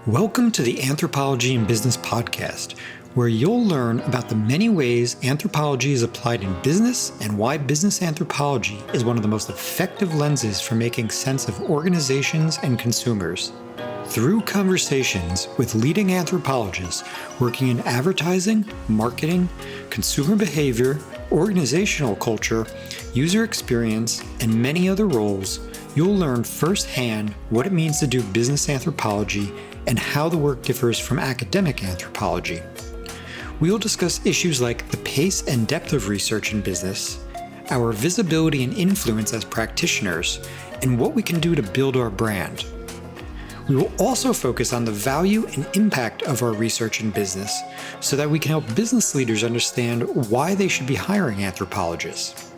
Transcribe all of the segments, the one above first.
Welcome to the Anthropology in Business podcast, where you'll learn about the many ways anthropology is applied in business and why business anthropology is one of the most effective lenses for making sense of organizations and consumers. Through conversations with leading anthropologists working in advertising, marketing, consumer behavior, organizational culture, user experience, and many other roles, you'll learn firsthand what it means to do business anthropology and how the work differs from academic anthropology. We'll discuss issues like the pace and depth of research in business, our visibility and influence as practitioners, and what we can do to build our brand. We will also focus on the value and impact of our research in business so that we can help business leaders understand why they should be hiring anthropologists.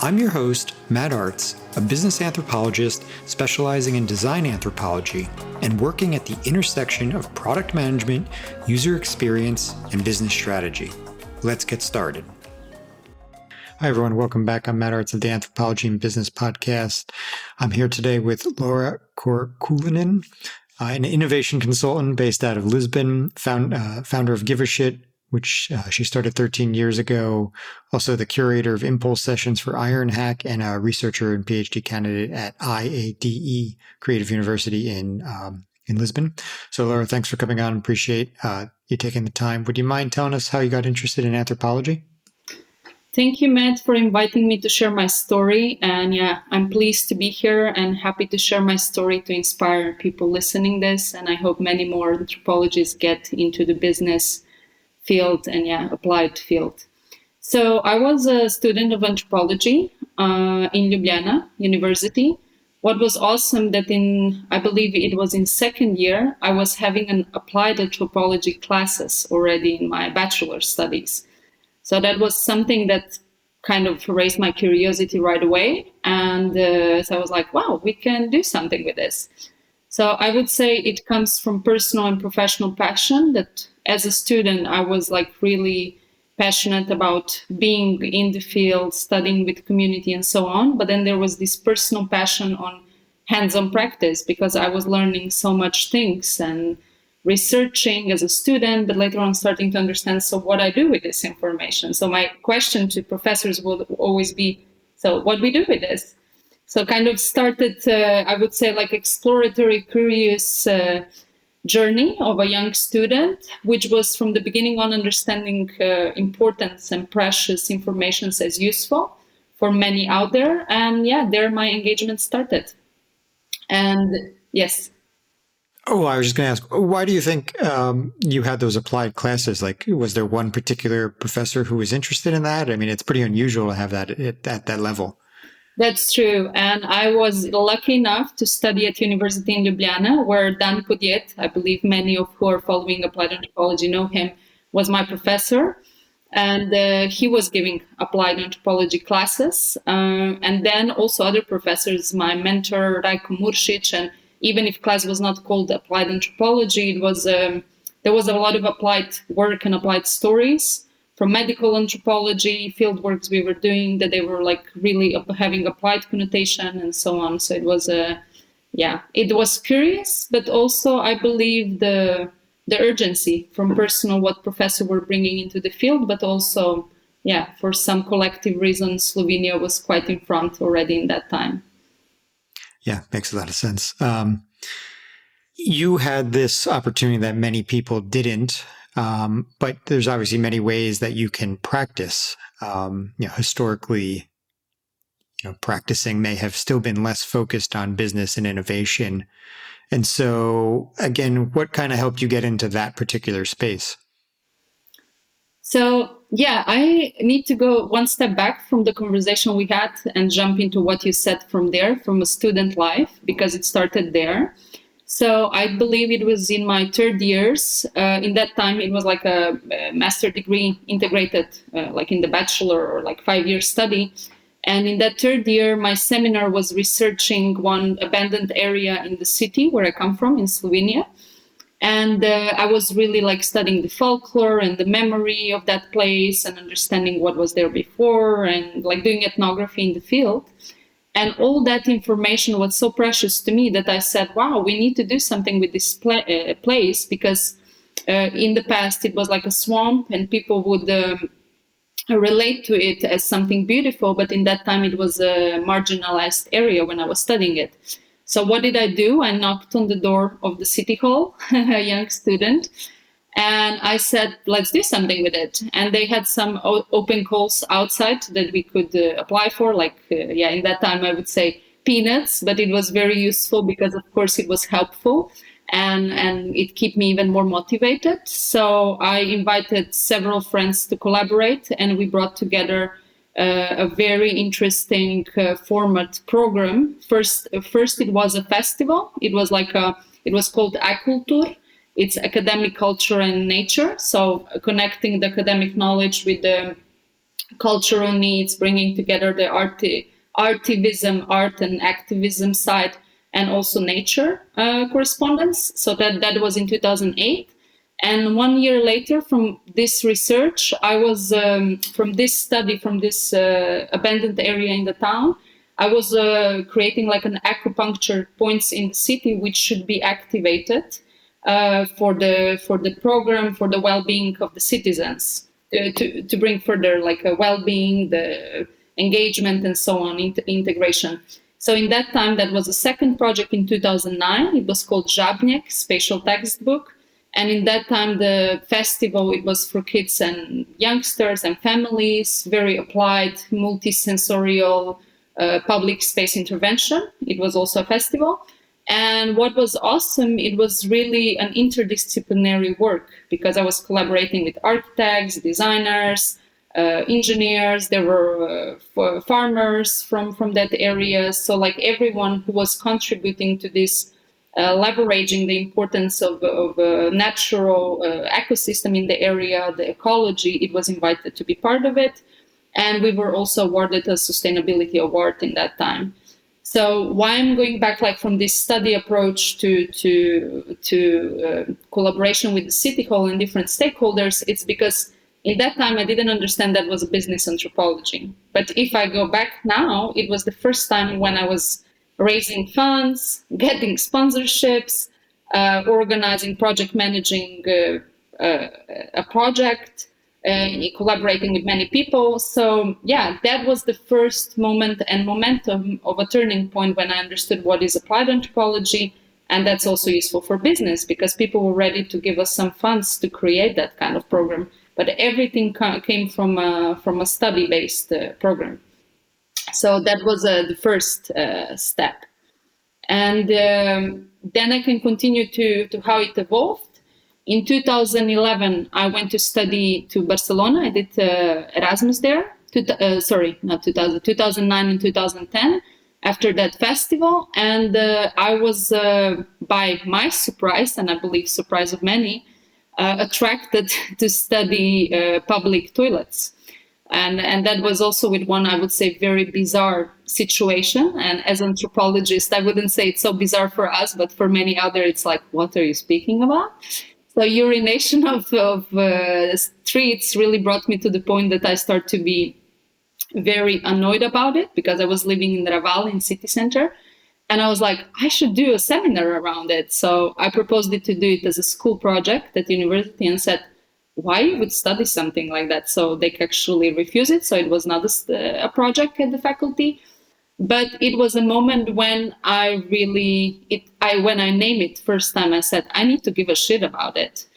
I'm your host, Matt Artz, a business anthropologist specializing in design anthropology and working at the intersection of product management, user experience, and business strategy. Let's get started. Hi, everyone. Welcome back. I'm Matt Artz of the Anthropology in Business podcast. I'm here today with Laura Korčulanin, an innovation consultant based out of Lisbon, founder of Give a Shit, which she started 13 years ago, also the curator of Impulse Sessions for Ironhack, and a researcher and PhD candidate at IADE Creative University in Lisbon. So Laura, thanks for coming on. Appreciate you taking the time. Would you mind telling us how you got interested in anthropology? Thank you, Matt, for inviting me to share my story. And I'm pleased to be here and happy to share my story to inspire people listening this. And I hope many more anthropologists get into the business field and applied field. So I was a student of anthropology in Ljubljana University. What was awesome that I believe it was in second year, I was having an applied anthropology classes already in my bachelor studies. So that was something that kind of raised my curiosity right away. And so I was like, wow, we can do something with this. So I would say it comes from personal and professional passion that as a student, I was like really passionate about being in the field, studying with community and so on. But then there was this personal passion on hands-on practice because I was learning so much things and researching as a student, but later on starting to understand, so what I do with this information. So my question to professors would always be, so what we do with this? So kind of started, I would say, like exploratory, curious journey of a young student, which was from the beginning on understanding importance and precious information as useful for many out there. And there my engagement started. And yes. Oh, I was just going to ask, why do you think you had those applied classes? Like, was there one particular professor who was interested in that? I mean, it's pretty unusual to have that at that level. That's true. And I was lucky enough to study at University in Ljubljana, where Dan Podjet, I believe many of who are following applied anthropology know him, was my professor. And he was giving applied anthropology classes. And then also other professors, my mentor, Rajko Muršić, and even if class was not called applied anthropology, it was there was a lot of applied work and applied stories from medical anthropology, field works we were doing that they were like really having applied connotation and so on. So it was it was curious, but also I believe the urgency from personal what professor were bringing into the field, but also for some collective reasons Slovenia was quite in front already in that time. Yeah, makes a lot of sense. You had this opportunity that many people didn't, but there's obviously many ways that you can practice. Historically, practicing may have still been less focused on business and innovation. And so, again, what kind of helped you get into that particular space? So, I need to go one step back from the conversation we had and jump into what you said from there, from a student life, because it started there. So I believe it was in my third years. In that time, it was like a master degree integrated, like in the bachelor or like 5-year study. And in that third year, my seminar was researching one abandoned area in the city where I come from in Slovenia. And I was really like studying the folklore and the memory of that place and understanding what was there before and like doing ethnography in the field. And all that information was so precious to me that I said, wow, we need to do something with this place, because in the past it was like a swamp and people would relate to it as something beautiful. But in that time it was a marginalized area when I was studying it. So what did I do? I knocked on the door of the city hall, a young student, and I said, let's do something with it. And they had some open calls outside that we could apply for. Like, in that time, I would say peanuts, but it was very useful because, of course, it was helpful and it kept me even more motivated. So I invited several friends to collaborate, and we brought together a very interesting format program. First, it was a festival. It was called Aculture. It's academic culture and nature. So connecting the academic knowledge with the cultural needs, bringing together the artivism, art and activism side, and also nature correspondence. So that was in 2008. And 1 year later, from this research, I was, from this study, from this abandoned area in the town, I was creating like an acupuncture points in the city, which should be activated for the program, for the well-being of the citizens, to bring further like a well-being, the engagement, and so on, integration. So in that time, that was the second project in 2009. It was called Žabnjak, Spatial Textbook. And in that time, the festival, it was for kids and youngsters and families, very applied, multisensorial public space intervention. It was also a festival. And what was awesome, it was really an interdisciplinary work, because I was collaborating with architects, designers, engineers. There were farmers from that area. So like everyone who was contributing to this, leveraging the importance of natural ecosystem in the area, the ecology, it was invited to be part of it. And we were also awarded a sustainability award in that time. So why I'm going back like from this study approach to collaboration with the city hall and different stakeholders, it's because in that time I didn't understand that was a business anthropology. But if I go back now, it was the first time when I was raising funds, getting sponsorships, organizing, project managing a project, collaborating with many people. So yeah, that was the first moment and momentum of a turning point when I understood what is applied anthropology. And that's also useful for business, because people were ready to give us some funds to create that kind of program. But everything came from a study-based program. So that was the first step. And then I can continue to how it evolved. In 2011, I went to study to Barcelona. I did Erasmus there. 2009 and 2010, after that festival. And I was, by my surprise, and I believe surprise of many, attracted to study public toilets. And that was also with one, I would say, very bizarre situation. And as anthropologists, I wouldn't say it's so bizarre for us, but for many others, it's like, what are you speaking about? So urination of streets really brought me to the point that I started to be very annoyed about it, because I was living in Raval, in city center. And I was like, I should do a seminar around it. So I proposed it to do it as a school project at university, and said, why you would study something like that? So they actually refused it. So it was not a project at the faculty. But it was a moment when when I named it first time, I said, I need to give a shit about it.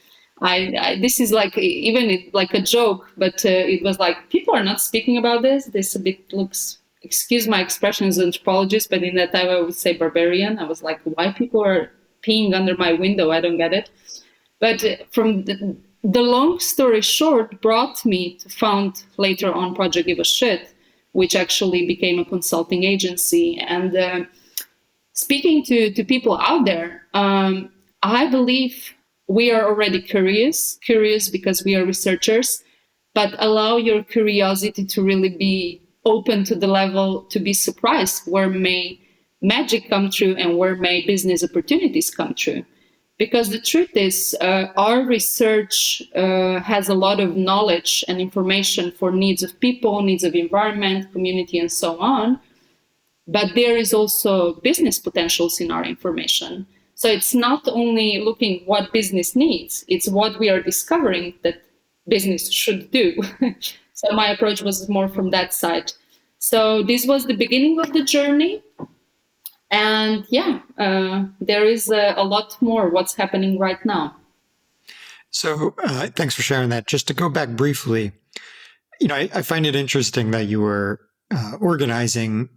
This is like, even like a joke, but it was like, people are not speaking about this. This a bit looks, excuse my expression as an anthropologist, but in that time I would say barbarian. I was like, why people are peeing under my window? I don't get it. But from the long story short brought me to found later on Project Give a Shit, which actually became a consulting agency. And speaking to people out there, I believe we are already curious because we are researchers, but allow your curiosity to really be open to the level to be surprised where may magic come true and where may business opportunities come true. Because the truth is, our research has a lot of knowledge and information for needs of people, needs of environment, community, and so on. but there is also business potentials in our information. So it's not only looking what business needs, it's what we are discovering that business should do. So my approach was more from that side. So this was the beginning of the journey. And there is a lot more what's happening right now. So thanks for sharing that. Just to go back briefly, I find it interesting that you were organizing,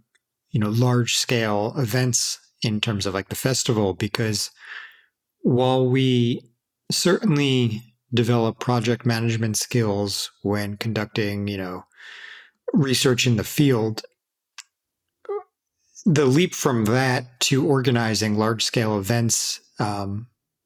large scale events in terms of like the festival, because while we certainly develop project management skills when conducting, research in the field, the leap from that to organizing large scale events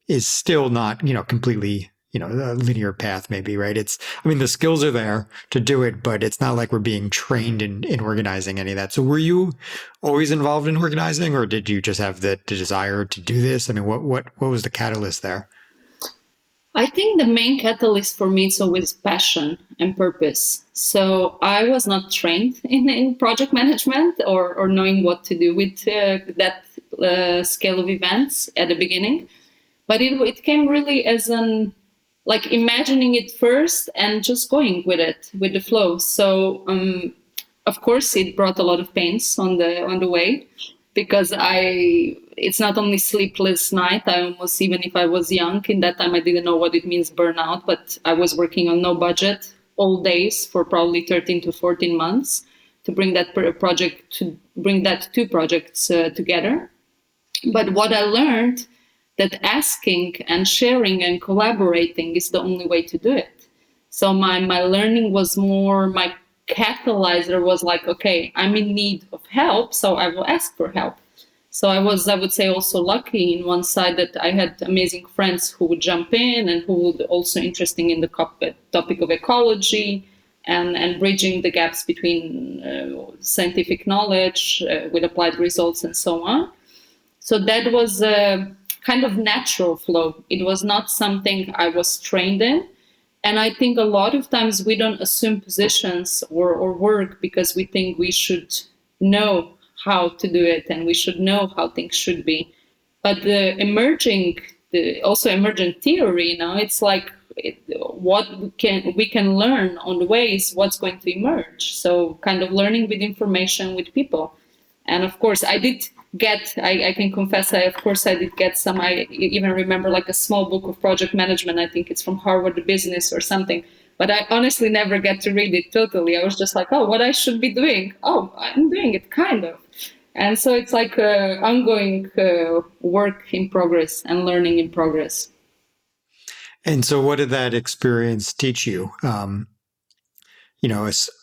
is still not, completely, a linear path maybe, right? The skills are there to do it, but it's not like we're being trained in organizing any of that. So were you always involved in organizing, or did you just have the desire to do this? What was the catalyst there? I think the main catalyst for me is always passion and purpose. So I was not trained in project management or knowing what to do with that scale of events at the beginning. But it came really as like imagining it first and just going with it, with the flow. So of course it brought a lot of pains on the way, because it's not only sleepless night. I almost, even if I was young in that time, I didn't know what it means burnout, but I was working on no budget all days for probably 13 to 14 months to bring that two projects together. But what I learned, that asking and sharing and collaborating is the only way to do it. So my learning was more, my catalyzer was like, okay, I'm in need of help, so I will ask for help. So I would say, also lucky in one side that I had amazing friends who would jump in and who would also interested in the topic of ecology and bridging the gaps between scientific knowledge with applied results and so on. So that was a kind of natural flow. It was not something I was trained in. And I think a lot of times we don't assume positions or work because we think we should know how to do it and we should know how things should be. But the emergent theory, it's like what we can learn on the way is what's going to emerge. So kind of learning with information with people. And of course, I can confess, I did get some. I even remember like a small book of project management. I think it's from Harvard Business or something. But I honestly never get to read it totally. I was just like, what I should be doing. Oh, I'm doing it, kind of. And so it's like ongoing work in progress and learning in progress. And so what did that experience teach you?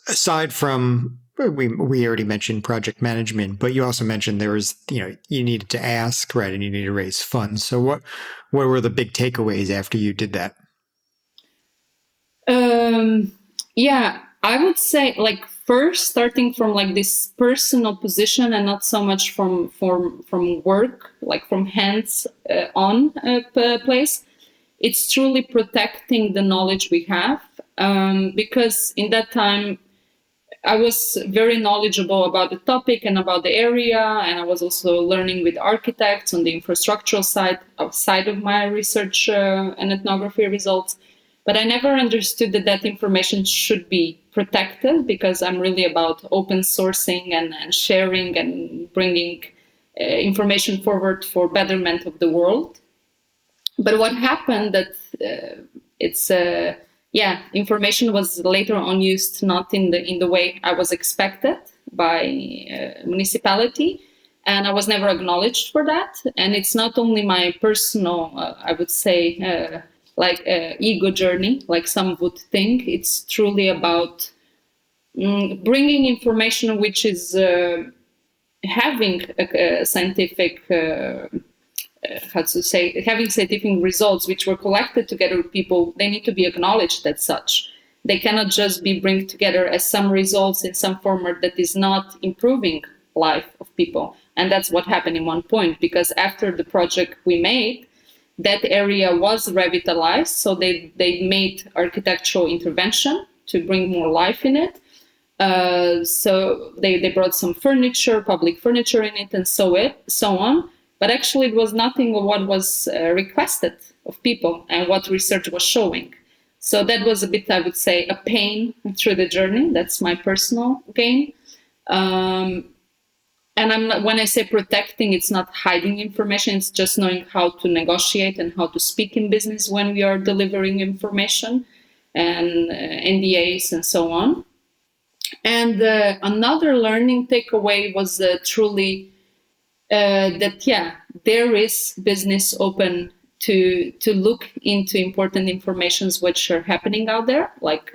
Aside from, we already mentioned project management, but you also mentioned there was, you needed to ask, right? And you needed to raise funds. So what were the big takeaways after you did that? I would say, like, first starting from like this personal position and not so much from work, like from hands on place. It's truly protecting the knowledge we have, because in that time I was very knowledgeable about the topic and about the area, and I was also learning with architects on the infrastructural side outside of my research and ethnography results. But I never understood that information should be protected, because I'm really about open sourcing and sharing and bringing information forward for betterment of the world. But what happened that information was later on used not in the way I was expected by municipality, and I was never acknowledged for that. And it's not only my personal, I would say, ego journey, like some would think. It's truly about bringing information which is having a scientific, having scientific results which were collected together with people. They need to be acknowledged as such. They cannot just be bring together as some results in some format that is not improving life of people. And that's what happened in one point, because after the project we made, that area was revitalized. So they made architectural intervention to bring more life in it. So they brought some furniture, public furniture in it, and so on. But actually, it was nothing of what was requested of people and what research was showing. So that was a bit, I would say, a pain through the journey. That's my personal gain. And I'm not, when I say protecting, it's not hiding information. It's just knowing how to negotiate and how to speak in business when we are delivering information and NDAs and so on. And another learning takeaway was truly that, yeah, there is business open to look into important informations which are happening out there, like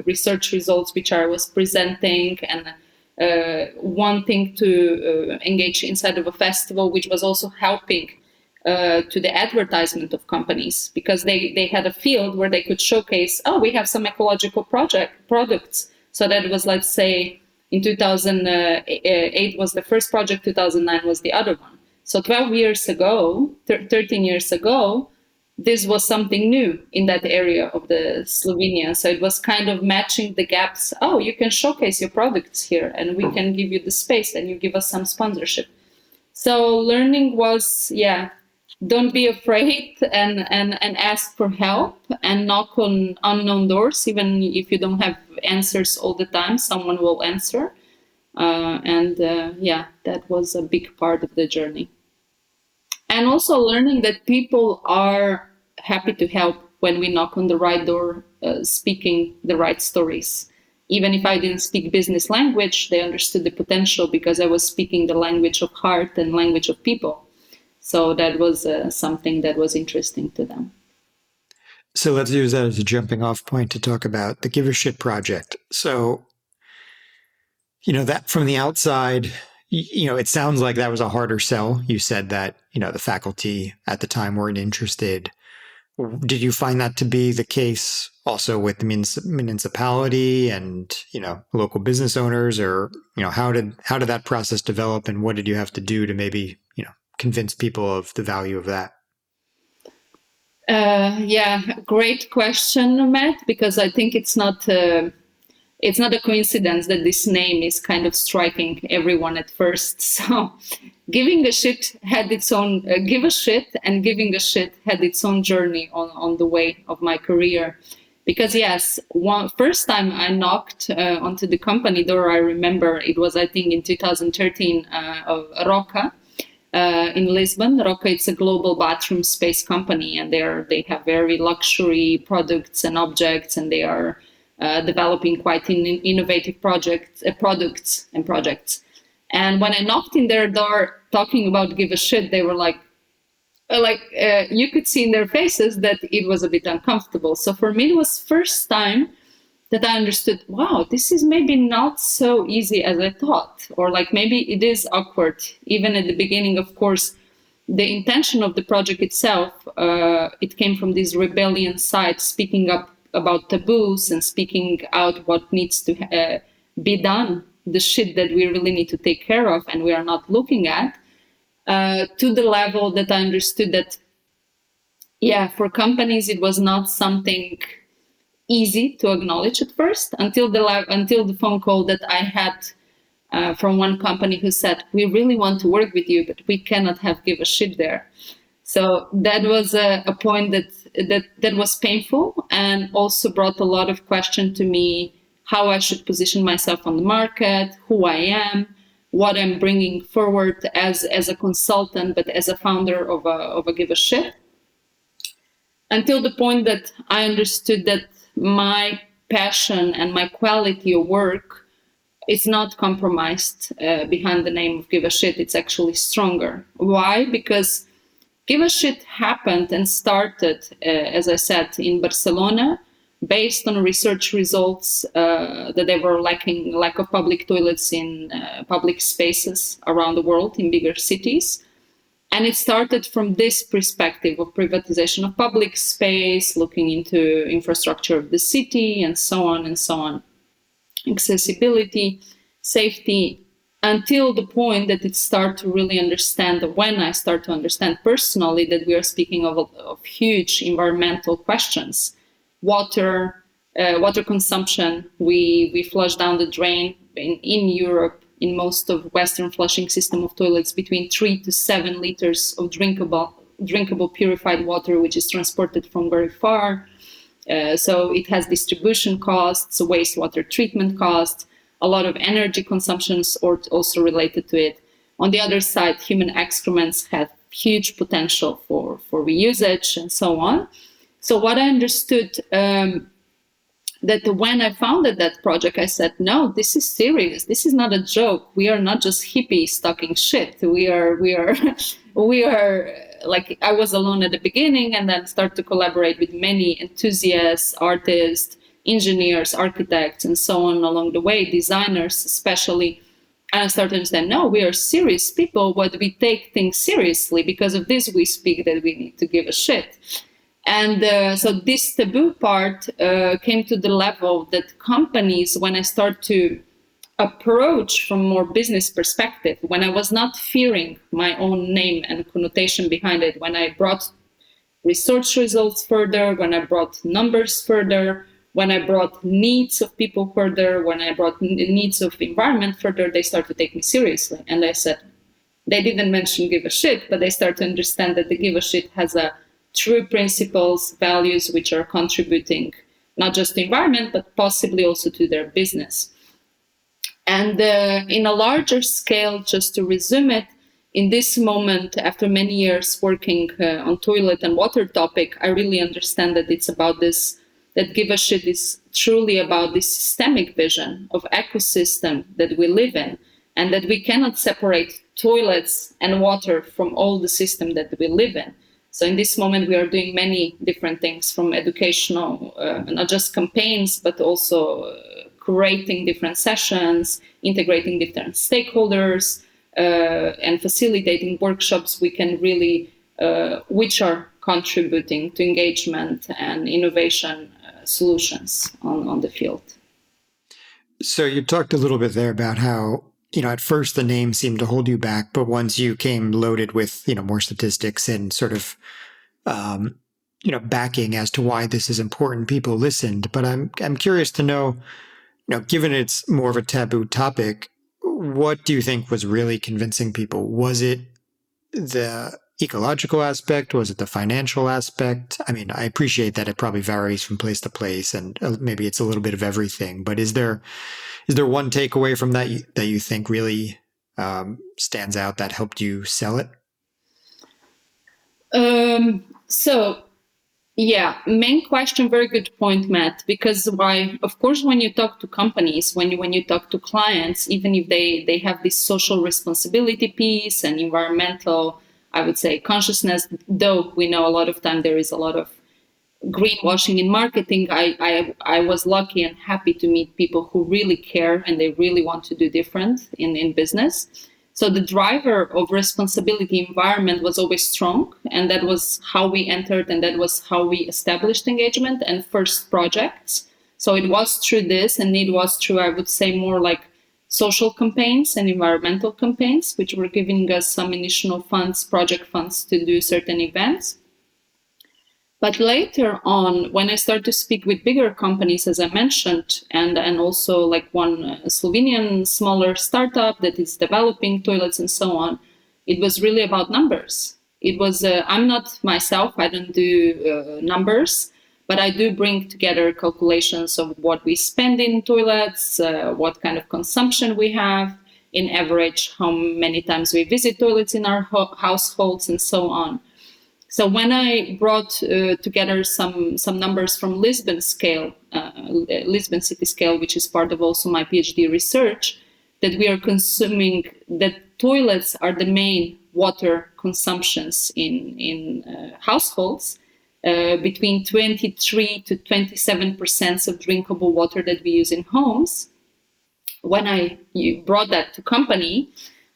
research results which I was presenting, and wanting to engage inside of a festival, which was also helping to the advertisement of companies, because they had a field where they could showcase, oh, we have some ecological products. So that was, let's say, in 2008 was the first project, 2009 was the other one. So 12 years ago, 13 years ago, this was something new in that area of the Slovenia. So it was kind of matching the gaps. Oh, you can showcase your products here and we can give you the space and you give us some sponsorship. So learning was, yeah, don't be afraid and ask for help and knock on unknown doors. Even if you don't have answers all the time, someone will answer. Yeah, that was a big part of the journey. And also learning that people are happy to help when we knock on the right door, speaking the right stories. Even if I didn't speak business language, they understood the potential because I was speaking the language of heart and language of people. So that was something that was interesting to them. So let's use that as a jumping off point to talk about the Give a Shit project. So, that from the outside, it sounds like that was a harder sell. You said that, the faculty at the time weren't interested. Did you find that to be the case also with the municipality and, local business owners, or, how did that process develop, and what did you have to do to maybe, convince people of the value of that? Yeah, great question, Matt, because I think it's not a coincidence that this name is kind of striking everyone at first. So giving a shit had its own, give a shit and giving a shit had its own journey on the way of my career. Because yes, first time I knocked onto the company door, I remember it was, I think, in 2013 of Roca. In Lisbon. Roca, it's a global bathroom space company, and they have very luxury products and objects, and they are developing quite innovative products and projects. And when I knocked in their door talking about give a shit, they were like you could see in their faces that it was a bit uncomfortable. So for me, it was first time that I understood, wow, this is maybe not so easy as I thought, or like maybe it is awkward. Even at the beginning, of course, the intention of the project itself, it came from this rebellion side, speaking up about taboos and speaking out what needs to be done, the shit that we really need to take care of and we are not looking at, to the level that I understood that, yeah, for companies, it was not something easy to acknowledge at first, until the phone call that I had from one company who said, we really want to work with you, but we cannot give a shit there. So that was a point that was painful, and also brought a lot of question to me, how I should position myself on the market, who I am, what I'm bringing forward as a consultant, but as a founder of a Give a Shit. Until the point that I understood that my passion and my quality of work is not compromised behind the name of Give a Shit. It's actually stronger. Why? Because Give a Shit happened and started, as I said, in Barcelona, based on research results that they were lack of public toilets in public spaces around the world in bigger cities. And it started from this perspective of privatization of public space, looking into infrastructure of the city, and so on and so on. Accessibility, safety, until the point that it started to really understand, when I start to understand personally that we are speaking of huge environmental questions. Water, water consumption. We flush down the drain in Europe, in most of Western flushing system of toilets, between 3 to 7 liters of drinkable purified water, which is transported from very far. So it has distribution costs, wastewater treatment costs, a lot of energy consumptions also related to it. On the other side, human excrements have huge potential for reusage and so on. So what I understood, that when I founded that project, I said, no, this is serious. This is not a joke. We are not just hippies talking shit. We are like, I was alone at the beginning and then started to collaborate with many enthusiasts, artists, engineers, architects, and so on along the way, designers especially. And I started to understand, no, we are serious people, but we take things seriously. Because of this, we speak that we need to give a shit. And so this taboo part came to the level that companies, when I start to approach from more business perspective, when I was not fearing my own name and connotation behind it, when I brought research results further, when I brought numbers further, when I brought needs of people further, when I brought needs of environment further, they start to take me seriously. And I said, they didn't mention give a shit, but they start to understand that the give a shit has a true principles, values, which are contributing not just to environment, but possibly also to their business. And in a larger scale, just to resume it, in this moment, after many years working on toilet and water topic, I really understand that it's about this, that give a shit is truly about this systemic vision of ecosystem that we live in, and that we cannot separate toilets and water from all the system that we live in. So in this moment, we are doing many different things, from educational, not just campaigns, but also curating different sessions, integrating different stakeholders, and facilitating workshops we can really, which are contributing to engagement and innovation solutions on the field. So you talked a little bit there about how, at first the name seemed to hold you back, but once you came loaded with, more statistics and sort of, backing as to why this is important, people listened. But I'm curious to know, given it's more of a taboo topic, what do you think was really convincing people? Was it the ecological aspect? Was it the financial aspect? I mean, I appreciate that it probably varies from place to place, and maybe it's a little bit of everything. But is there one takeaway from that that you think really stands out that helped you sell it? Main question, very good point, Matt. Because of course, when you talk to companies, when you talk to clients, even if they have this social responsibility piece and environmental, I would say, consciousness, though we know a lot of time there is a lot of greenwashing in marketing, I was lucky and happy to meet people who really care and they really want to do different in business. So the driver of responsibility environment was always strong, and that was how we entered, and that was how we established engagement and first projects. So it was through this, and it was through, I would say, more like social campaigns and environmental campaigns, which were giving us some initial funds, project funds, to do certain events. But later on, when I started to speak with bigger companies, as I mentioned, and also like one Slovenian smaller startup that is developing toilets and so on, it was really about numbers. It was, I'm not myself, I don't do numbers, but I do bring together calculations of what we spend in toilets, what kind of consumption we have, in average, how many times we visit toilets in our households, and so on. So when I brought together some numbers from Lisbon scale, Lisbon city scale, which is part of also my PhD research, that we are consuming, that toilets are the main water consumptions in households, between 23 to 27% of drinkable water that we use in homes. When you brought that to company,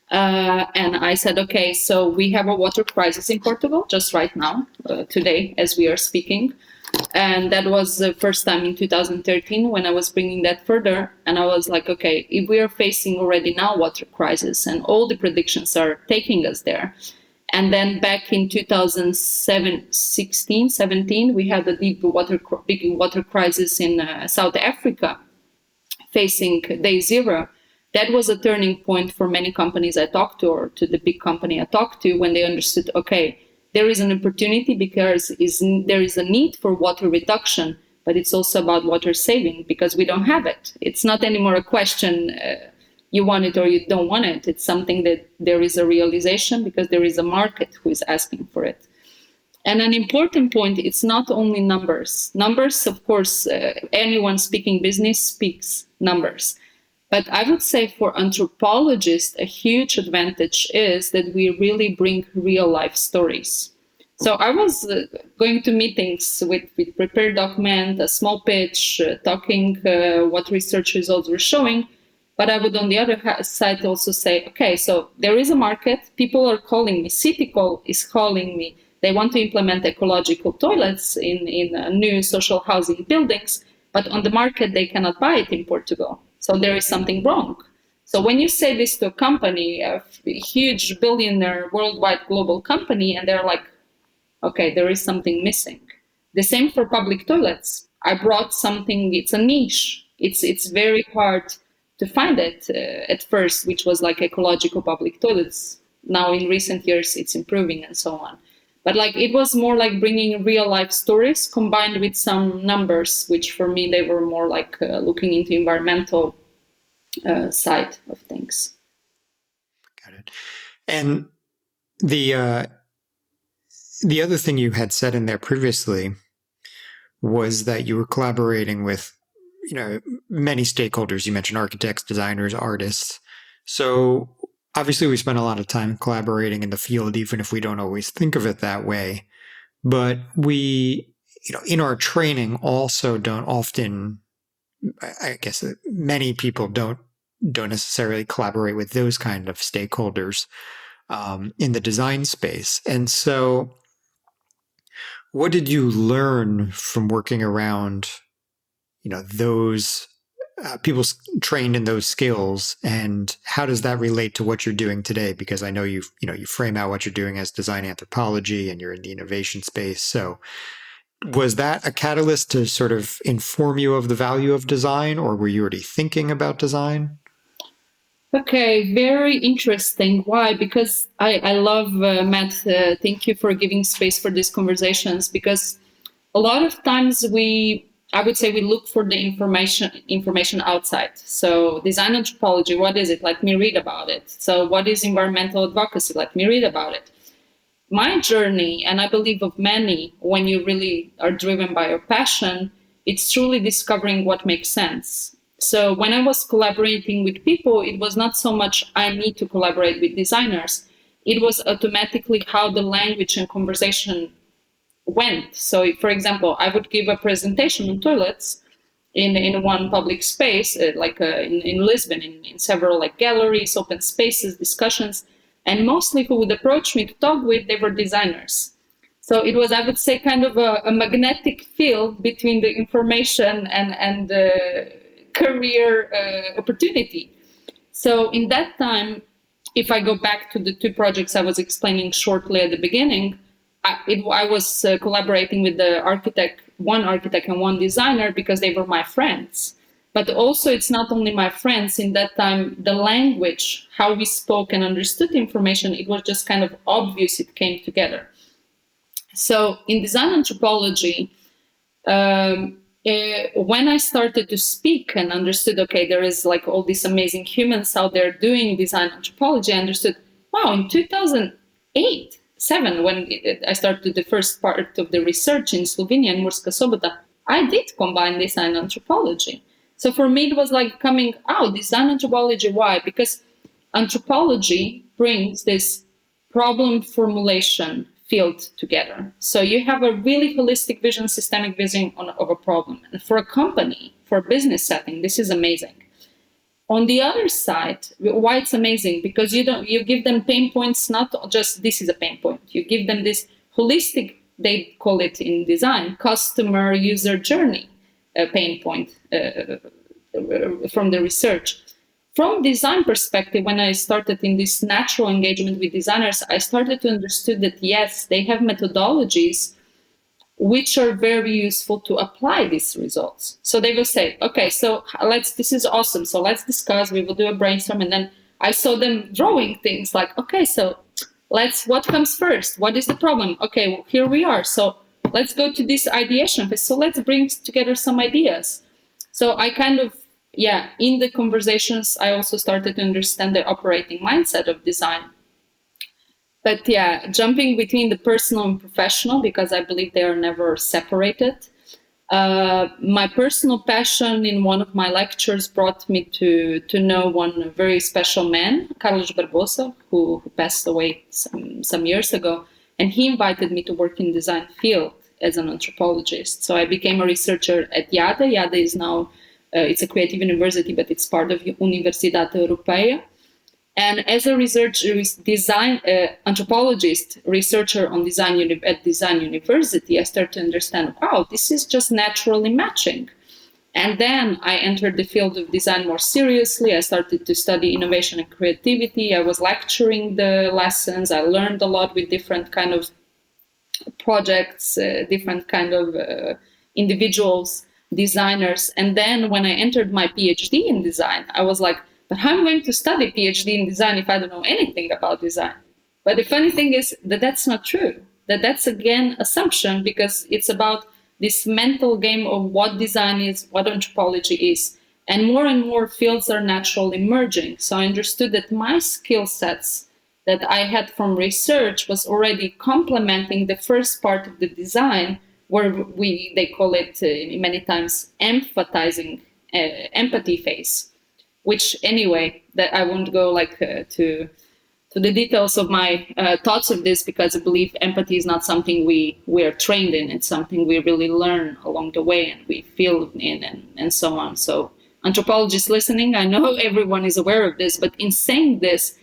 and I said, okay, so we have a water crisis in Portugal just right now, today, as we are speaking. And that was the first time in 2013 when I was bringing that further. And I was like, okay, if we are facing already now water crisis and all the predictions are taking us there, And then back in 2017, we had a big water crisis in South Africa, facing day zero. That was a turning point for many companies I talked to, or to the big company I talked to, when they understood, okay, there is an opportunity because there is a need for water reduction, but it's also about water saving because we don't have it. It's not anymore a question, you want it or you don't want it. It's something that there is a realization because there is a market who is asking for it. And an important point, it's not only numbers. Numbers, of course, anyone speaking business speaks numbers. But I would say for anthropologists, a huge advantage is that we really bring real life stories. So I was going to meetings with prepared document, a small pitch, talking what research results were showing. But I would, on the other side, also say, okay, so there is a market. People are calling me. Citycall is calling me. They want to implement ecological toilets in new social housing buildings. But on the market, they cannot buy it in Portugal. So there is something wrong. So when you say this to a company, a huge billionaire worldwide global company, and they're like, okay, there is something missing. The same for public toilets. I brought something, it's a niche. It's very hard to find it at first, which was like ecological public toilets. Now in recent years, it's improving and so on. But like it was more like bringing real life stories combined with some numbers, which for me, they were more like looking into environmental side of things. Got it. And the other thing you had said in there previously was that you were collaborating with, many stakeholders. You mentioned architects, designers, artists. So obviously we spend a lot of time collaborating in the field, even if we don't always think of it that way. But we, in our training also don't often, I guess many people don't necessarily collaborate with those kind of stakeholders in the design space. And so what did you learn from working around, those people trained in those skills, and how does that relate to what you're doing today? Because I know you frame out what you're doing as design anthropology, and you're in the innovation space. So was that a catalyst to sort of inform you of the value of design, or were you already thinking about design? Okay, very interesting. Why? Because I love, Matt, thank you for giving space for these conversations, because a lot of times I would say we look for the information outside. So design anthropology, what is it? Let me read about it. So what is environmental advocacy? Let me read about it. My journey, and I believe of many, when you really are driven by your passion, it's truly discovering what makes sense. So when I was collaborating with people, it was not so much I need to collaborate with designers. It was automatically how the language and conversation went. So, for example, I would give a presentation on toilets in one public space, in Lisbon, in several like galleries, open spaces, discussions, and mostly who would approach me to talk with, they were designers. So it was, I would say, kind of a magnetic field between the information and the career opportunity. So in that time, if I go back to the two projects I was explaining shortly at the beginning, I was collaborating with one architect and one designer because they were my friends. But also it's not only my friends. In that time, the language, how we spoke and understood information, it was just kind of obvious it came together. So in design anthropology, when I started to speak and understood, okay, there is like all these amazing humans out there doing design anthropology, I understood, wow, in 2008, 2007, when I started the first part of the research in Slovenia, in Murska Sobota, I did combine design anthropology. So for me, it was like coming out, design anthropology. Why? Because anthropology brings this problem formulation field together. So you have a really holistic vision, systemic vision of a problem. And for a company, for a business setting, this is amazing. On the other side, why it's amazing? Because you give them pain points, not just this is a pain point. You give them this holistic, they call it in design, customer user journey pain point from the research. from design perspective, when I started in this natural engagement with designers, I started to understand that, yes, they have methodologies which are very useful to apply these results. So they will say, okay, so this is awesome. So let's discuss, we will do a brainstorm. And then I saw them drawing things like, okay, so what comes first? What is the problem? Okay, well, here we are. So let's go to this ideation phase. So let's bring together some ideas. So I kind of, in the conversations, I also started to understand the operating mindset of design. But jumping between the personal and professional, because I believe they are never separated. My personal passion in one of my lectures brought me to know one very special man, Carlos Barbosa, who passed away some years ago. And he invited me to work in design field as an anthropologist. So I became a researcher at IADE. IADE is now, it's a creative university, but it's part of Universidade Europeia. And as a anthropologist, researcher on design at Design University, I started to understand, wow, this is just naturally matching. And then I entered the field of design more seriously. I started to study innovation and creativity. I was lecturing the lessons. I learned a lot with different kind of projects, different kind of individuals, designers. And then when I entered my PhD in design, I was like, but I'm going to study PhD in design if I don't know anything about design. But the funny thing is that that's not true. That's again assumption, because it's about this mental game of what design is, what anthropology is. And more fields are naturally merging. So I understood that my skill sets that I had from research was already complementing the first part of the design, where they call it many times empathy phase. Which anyway, that I won't go to the details of my thoughts of this, because I believe empathy is not something we are trained in. It's something we really learn along the way and we feel in and so on. So anthropologists listening, I know everyone is aware of this, but in saying this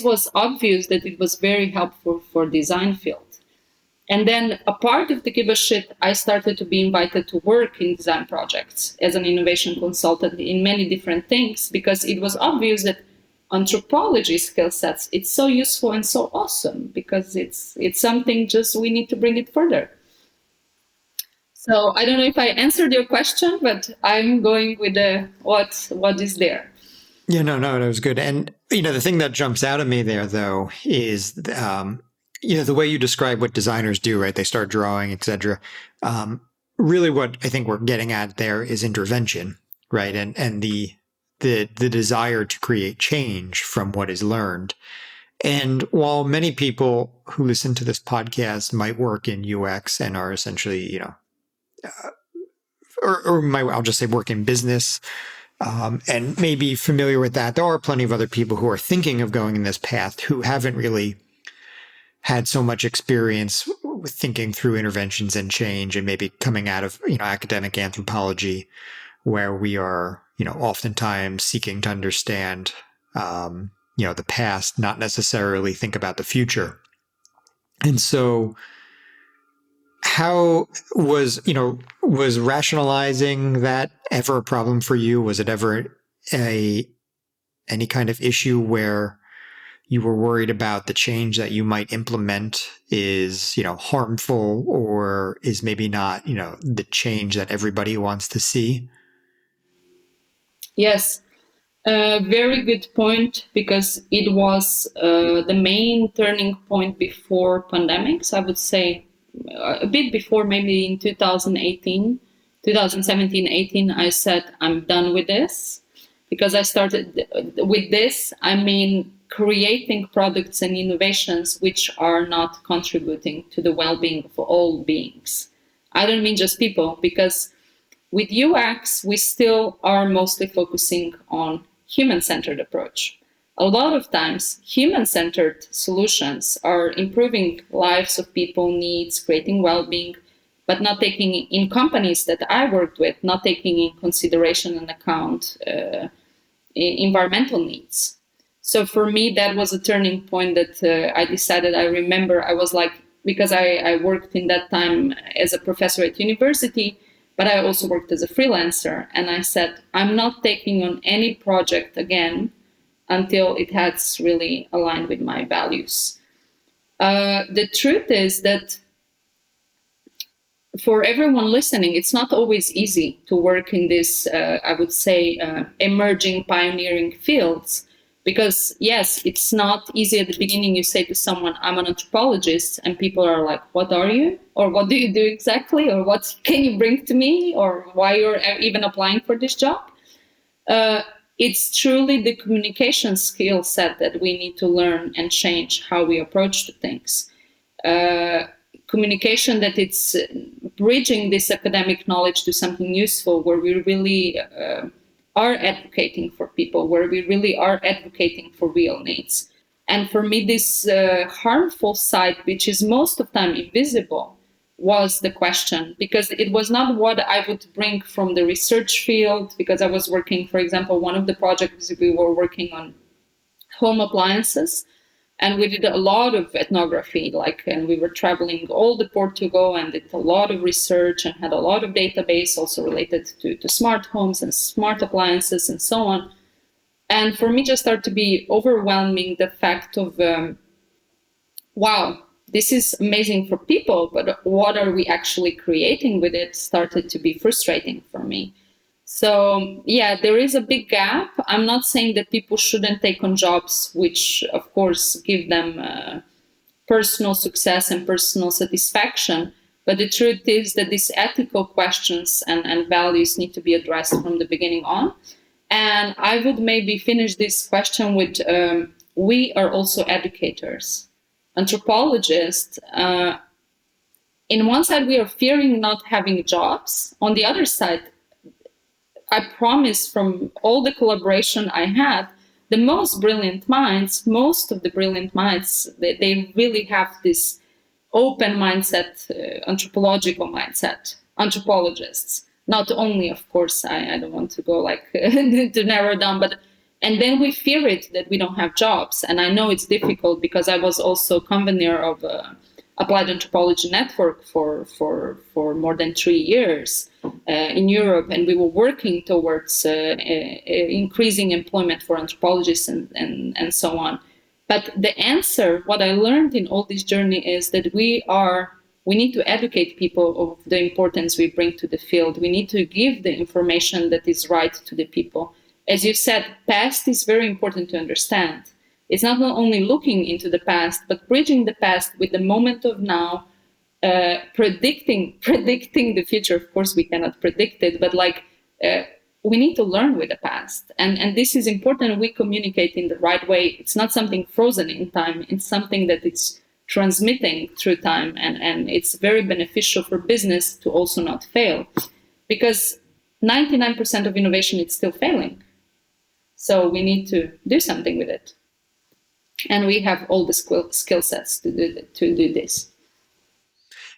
was obvious that it was very helpful for design field. And then a part of the Give a Shit, I started to be invited to work in design projects as an innovation consultant in many different things, because it was obvious that anthropology skill sets, it's so useful and so awesome, because it's something just we need to bring it further. So I don't know if I answered your question, but I'm going with what is there. Yeah, no, it was good. And, the thing that jumps out at me there, though, is the way you describe what designers do, right? They start drawing, etc. Really what I think we're getting at there is intervention, right? And the desire to create change from what is learned. And while many people who listen to this podcast might work in UX and are essentially, I'll just say work in business, and maybe familiar with that, there are plenty of other people who are thinking of going in this path who haven't really had so much experience with thinking through interventions and change, and maybe coming out of, academic anthropology, where we are, oftentimes seeking to understand, the past, not necessarily think about the future. And so how was rationalizing that ever a problem for you? Was it ever any kind of issue where you were worried about the change that you might implement is, harmful, or is maybe not, the change that everybody wants to see? Yes, very good point, because it was the main turning point before pandemics. I would say a bit before, maybe in 2017, 18, I said, I'm done with this, because I started with this. I mean, creating products and innovations which are not contributing to the well-being of all beings. I don't mean just people, because with UX, we still are mostly focusing on human-centered approach. A lot of times, human-centered solutions are improving lives of people, needs, creating well-being, but not taking in companies that I worked with, not taking in consideration and account environmental needs. So for me, that was a turning point that I decided. I remember I was like, because I worked in that time as a professor at university, but I also worked as a freelancer. And I said, I'm not taking on any project again until it has really aligned with my values. The truth is that for everyone listening, it's not always easy to work in this, I would say, emerging, pioneering fields. Because, yes, it's not easy at the beginning. You say to someone, I'm an anthropologist, and people are like, what are you? Or what do you do exactly? Or what can you bring to me? Or why you're even applying for this job? It's truly the communication skill set that we need to learn and change how we approach the things. Communication that it's bridging this academic knowledge to something useful, where we really are advocating for people, where we really are advocating for real needs. And for me, this harmful side, which is most of the time invisible, was the question, because it was not what I would bring from the research field, because I was working, for example, one of the projects we were working on home appliances. And we did a lot of ethnography, and we were traveling all the Portugal and did a lot of research and had a lot of database also related to smart homes and smart appliances and so on. And for me, just started to be overwhelming the fact of, wow, this is amazing for people, but what are we actually creating with it started to be frustrating for me. So, yeah, there is a big gap. I'm not saying that people shouldn't take on jobs which, of course, give them personal success and personal satisfaction. But the truth is that these ethical questions and values need to be addressed from the beginning on. And I would maybe finish this question with, we are also educators. Anthropologists, in one side, we are fearing not having jobs. On the other side, I promise from all the collaboration I had, the most of the brilliant minds, they really have this open mindset, anthropological mindset, anthropologists. Not only, of course, I don't want to go to narrow down, but, and then we fear it that we don't have jobs. And I know it's difficult because I was also convener of Applied Anthropology Network for more than 3 years in Europe, and we were working towards increasing employment for anthropologists and so on. But the answer, what I learned in all this journey, is that we need to educate people of the importance we bring to the field. We need to give the information that is right to the people. As you said, past is very important to understand. It's not only looking into the past, but bridging the past with the moment of now, predicting the future. Of course, we cannot predict it, but we need to learn with the past. And this is important. We communicate in the right way. It's not something frozen in time. It's something that it's transmitting through time. And it's very beneficial for business to also not fail, because 99% of innovation is still failing. So we need to do something with it. And we have all the skill sets to do this.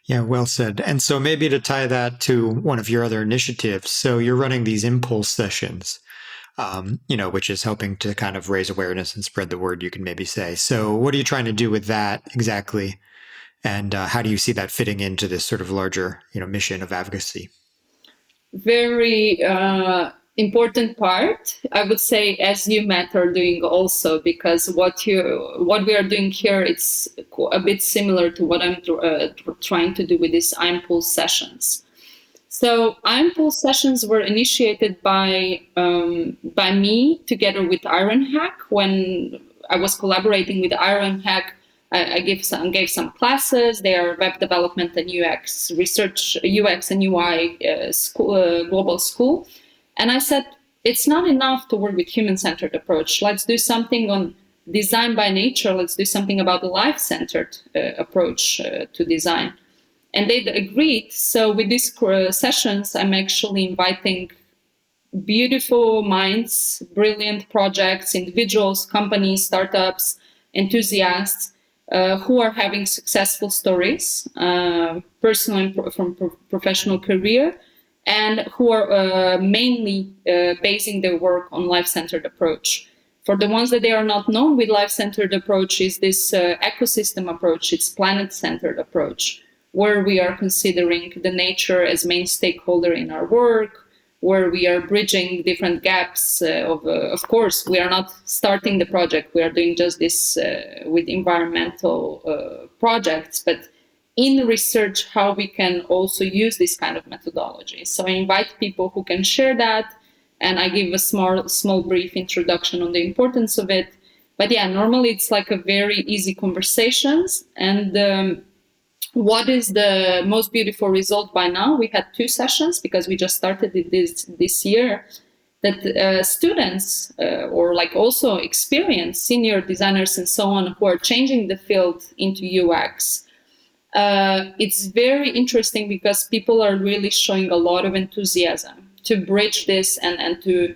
Yeah, well said. And so maybe to tie that to one of your other initiatives, so you're running these impulse sessions, which is helping to kind of raise awareness and spread the word, you can maybe say. So what are you trying to do with that exactly? And how do you see that fitting into this sort of larger, mission of advocacy? Very important part, I would say, as you, Matt, are doing also, because what we are doing here, it's a bit similar to what I'm trying to do with these impulse sessions. So impulse sessions were initiated by me together with Ironhack. When I was collaborating with Ironhack, I gave some classes. They are web development and UX research, UX and UI global school. And I said, it's not enough to work with human-centered approach. Let's do something on design by nature. Let's do something about the life-centered approach to design. And they agreed. So with these sessions, I'm actually inviting beautiful minds, brilliant projects, individuals, companies, startups, enthusiasts who are having successful stories, personal and from professional career, and who are mainly basing their work on life-centered approach. For the ones that they are not known with life-centered approach is this ecosystem approach, it's planet-centered approach, where we are considering the nature as main stakeholder in our work, where we are bridging different gaps of course, we are not starting the project. We are doing just this with environmental projects, but in research, how we can also use this kind of methodology. So I invite people who can share that, and I give a small brief introduction on the importance of it. But yeah, normally it's like a very easy conversations. And what is the most beautiful result by now? We had 2 sessions because we just started it this year. That students or like also experienced senior designers and so on who are changing the field into UX. It's very interesting because people are really showing a lot of enthusiasm to bridge this and to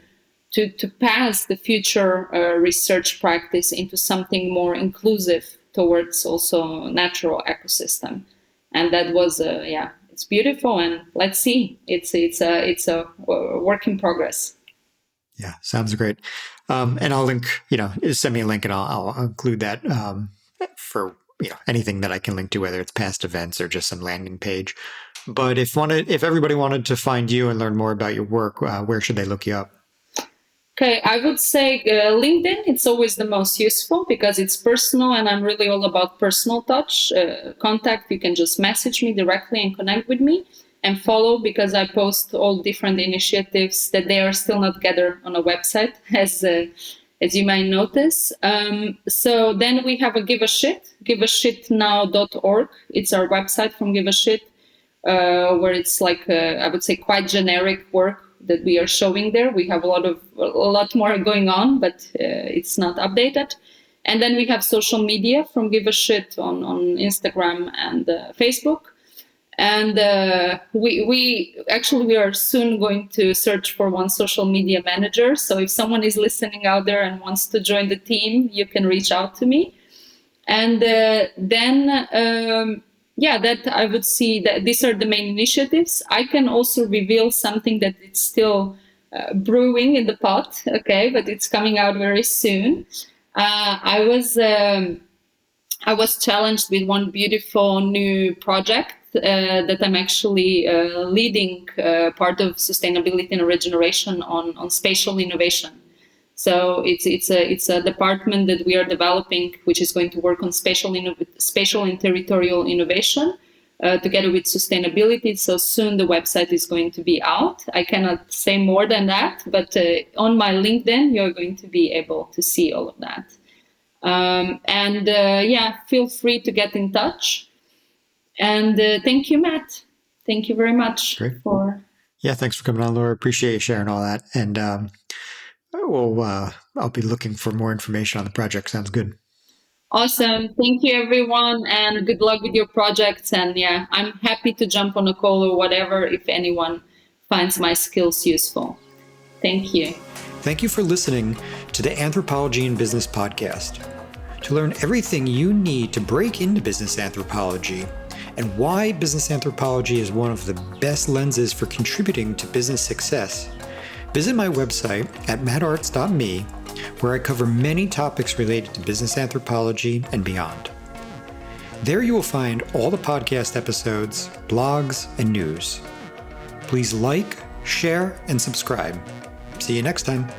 pass the future research practice into something more inclusive towards also natural ecosystem. And that was, it's beautiful. And let's see, it's a work in progress. Yeah, sounds great. And I'll link, send me a link and I'll include that for anything that I can link to, whether it's past events or just some landing page. But if everybody wanted to find you and learn more about your work, where should they look you up? Okay, I would say LinkedIn, it's always the most useful because it's personal and I'm really all about personal touch. Contact, you can just message me directly and connect with me, and follow because I post all different initiatives that they are still not gathered on a website, as you might notice. So then we have a Give a Shit, givashitnow.org. It's our website from Give a Shit, where it's like, I would say, quite generic work that we are showing there. We have a lot more going on, but it's not updated. And then we have social media from Give a Shit on Instagram and Facebook. And we are soon going to search for one social media manager. So if someone is listening out there and wants to join the team, you can reach out to me. And that I would see that these are the main initiatives. I can also reveal something that it's still brewing in the pot, okay, but it's coming out very soon. I was challenged with one beautiful new project that I'm actually leading part of sustainability and regeneration on spatial innovation. So it's a department that we are developing, which is going to work on spatial and territorial innovation together with sustainability. So soon the website is going to be out. I cannot say more than that, but on my LinkedIn, you're going to be able to see all of that. Feel free to get in touch. And thank you, Matt. Thank you very much. Great. Thanks for coming on, Laura. Appreciate you sharing all that. And I'll be looking for more information on the project. Sounds good. Awesome. Thank you, everyone, and good luck with your projects. And I'm happy to jump on a call or whatever if anyone finds my skills useful. Thank you. Thank you for listening to the Anthropology in Business podcast. To learn everything you need to break into business anthropology and why business anthropology is one of the best lenses for contributing to business success, visit my website at mattartz.me, where I cover many topics related to business anthropology and beyond. There you will find all the podcast episodes, blogs, and news. Please like, share, and subscribe. See you next time.